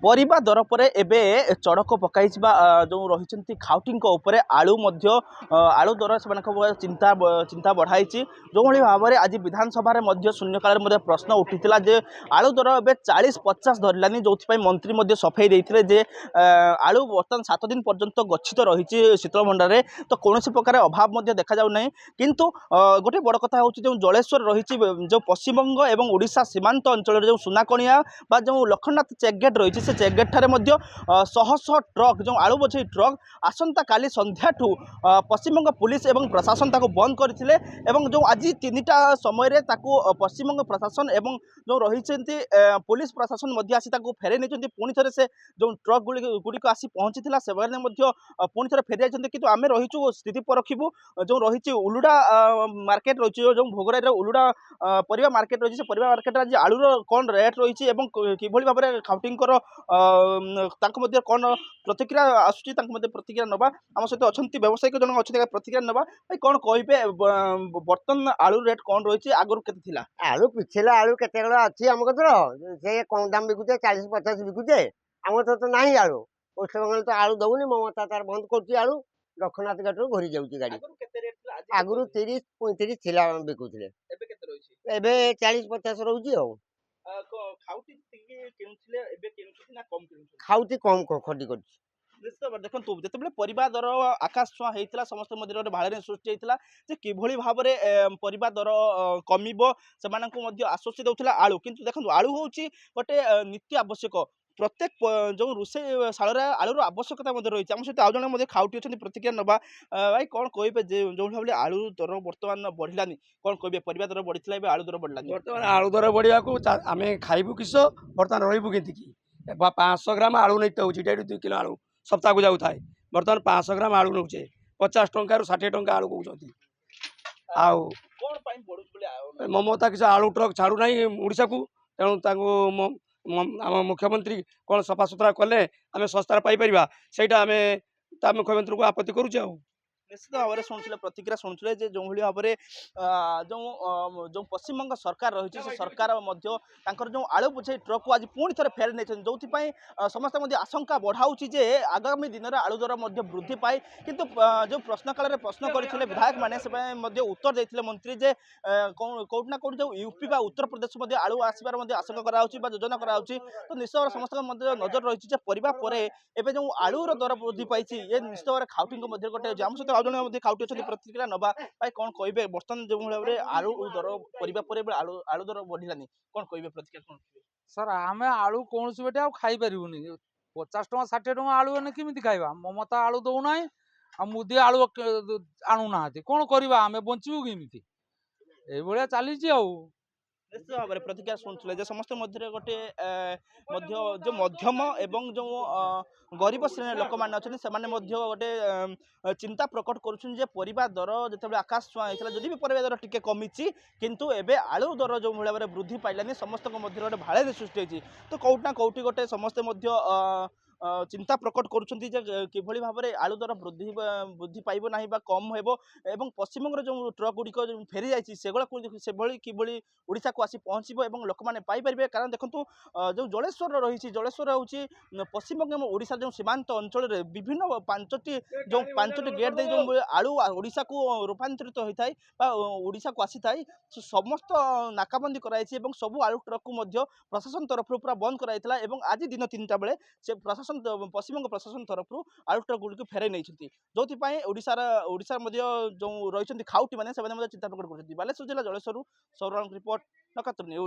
परिबा दर पर एबे चढ़क पकाई जो रही खाउटी आलू आलू दर से चिंता चिंता बढ़ाई जो भाव में आज विधानसभा शून्यकाल प्रश्न उठीला जे आलू दर ए 40-50 धरलानी जो मंत्री सफाई देते जे आलू बर्तमान 7 दिन पर्यंत गच्छित रही शीतल भंडार तो कौन प्रकार अभाव देखा जाऊना किंतु गोटे बड़ कथा हूँ जो जलेश्वर रही जो पश्चिमबंग और ओडिशा सीमांत अंचल जो सुनाकणिया जो लखननाथ चेकगेट रही से चेकगेट ठारे शह शह ट्रक जो आलू बोझई ट्रक आसंता काली संध्या पश्चिमबंग पुलिस एवं प्रशासन ताको बंद करथिले एवं जो आज 3टा समय पश्चिमबंग प्रशासन एवं जो रही पुलिस प्रशासन आसी फेरे नहीं पुणी थे से जो ट्रक गुड़िक आसी पहुंची से पुणी थे फेरी जाइए कि आम रहीचु स्थिति रखू जो रही उलुडा मार्केट रही जो भोगराई उलुडा परिवा मार्केट रही परिवा मार्केट आज आलूर कौन रेट रही किभली भाव में खाउटींकर कौन प्रतिक्रिया आसूची प्रतिक्रिया नवा आम सहित अच्छा व्यवसायिक जन अच्छा प्रतिक्रिया नवा भाई कौन कहे बर्तमान आलू रेट कौन रही आगुरी के आलू पिछला आलू केते अच्छी आम कतर से कम दाम बिकुचे 40-50 बिकुचे आम तो ना आलू पश्चिमबंग तो आलू दौनी ममता तार बंद कर आलू लखननाथ घाट घुरी जाऊँगी गाड़ी आगुरी 30-35 थिला बिकुले एबे 40-50 रोची खाऊती कम खटी कर देखो जो परिबा दर आकाश छुआ होता समस्त मध्य भाड़े सृष्टि होता कि भाव में परिबा दर कमिबो से आश्वस्ति देउथिला आलू किंतु देखो आलू हूँ गोटे नित्य आवश्यक प्रत्येक जो रोषे शाल आलूर आवश्यकता रही है आम सहित आउ जन खाउटी अच्छा प्रतिक्रिया नवा भाई कौन कहे जो भाव में आलू दर बर्तमान बढ़लानी कौन कहे परिबा दर बढ़ी आलू दर बढ़लानी बर्तमान आलू दर बढ़िया आम खाइबू किस बर्तमान रही कि 500 ग्राम आलू नहीं तो 2 किलो आलू सप्ताह को जाऊे बर्तमान 500 ग्राम आलू नौचे 50 टंका 60 टंका आलू कहते ममता किसी आलू ट्रक छाड़ू ना ओडिशा को तेणु आम मुख्यमंत्री कौन सफा सुतरा कले आम सस्तार पाई सहीटा आम मुख्यमंत्री को आपत्ति करुचे निश्चित भाव में शुणुले प्रतिक्रिया शुणुले जो भाव में जो पश्चिमबंग सरकार रही है सरकार जो आलू बोझई ट्रक को आज पुणी थे फेर नहीं जो समस्त आशंका बढ़ाऊँ आगामी दिन में आलू दर वृद्धि पाए किंतु जो प्रश्नकाल प्रश्न करते विधायक मैंने उत्तर देते मंत्री जे कौटना कौट जो यूपी उत्तर प्रदेश आलू आसबार आशंका कराऊँ योजना कराऊँ तो निश्चित भाव समस्त नजर रही है परिबा परे एबे जो आलूर दर वृद्धि पाई ये निश्चित भाव में खाउटी गोटे आम सहित जन खाउटी अच्छा प्रतिक्रिया नवा भाई कौन कहे बर्तमान जो भाव में आलू दर परिबा परे आलू दर बढ़लानी कौन कहे प्रतिक्रिया कौन सर आम आलू कौन बेटे खाई पारूनी 50 टଙ୍କା 60 ଟଙ୍କା आलू एने किमिति खाइबा ममता आलू दौना आ मुदी आलू आणुना कौन करवा आम बंचू किमिति ये चली निश्चित भाव में प्रतिक्रिया शुणुले समस्त गोटे जो मध्यम एवं जो गरीब श्रेणी लोक मैंने अच्छा से गोटे चिंता प्रकट कर परिबा दर जो आकाश छुआ होता जदि भी परिबा दर टी कमी किंतु एबे आलू दर जो भाव में वृद्धि पाइलानी समस्त गोटे भाड़े सृष्टि होती तो कौटना कौटी गोटे समस्ते चिंता प्रकट करी भाव में आलू दर वृद्धि पाइब ना कम हो पश्चिमबंग जो ट्रक गुड़िक फेरी जाए कि ओडिशा को आसी पहुँचब और लोक मैंने पाइपर कारण देखो जो जलेश्वर रही जलेश्वर हूँ पश्चिमबंग और ओडिशा जो सीमांत अंचल विभिन्न 5टी गेट दे जो आलू ओडिशा को रूपांतरित होता है ओडिशा को आसी थाई समस्त नाकाबंदी कराई सबू आलू ट्रक को प्रशासन तरफ पूरा बंद कराई आज दिन 3टा बेले से प्रशासन पश्चिमबंग प्रशासन तरफ आलू ट्रक गुड़ी फेरे नहीं जो जो रही खाउटी मैंने चिंता प्रकट कर बालेश्वर जिला जलेश्वर सौराम रिपोर्ट नक्षत्र न्यूज।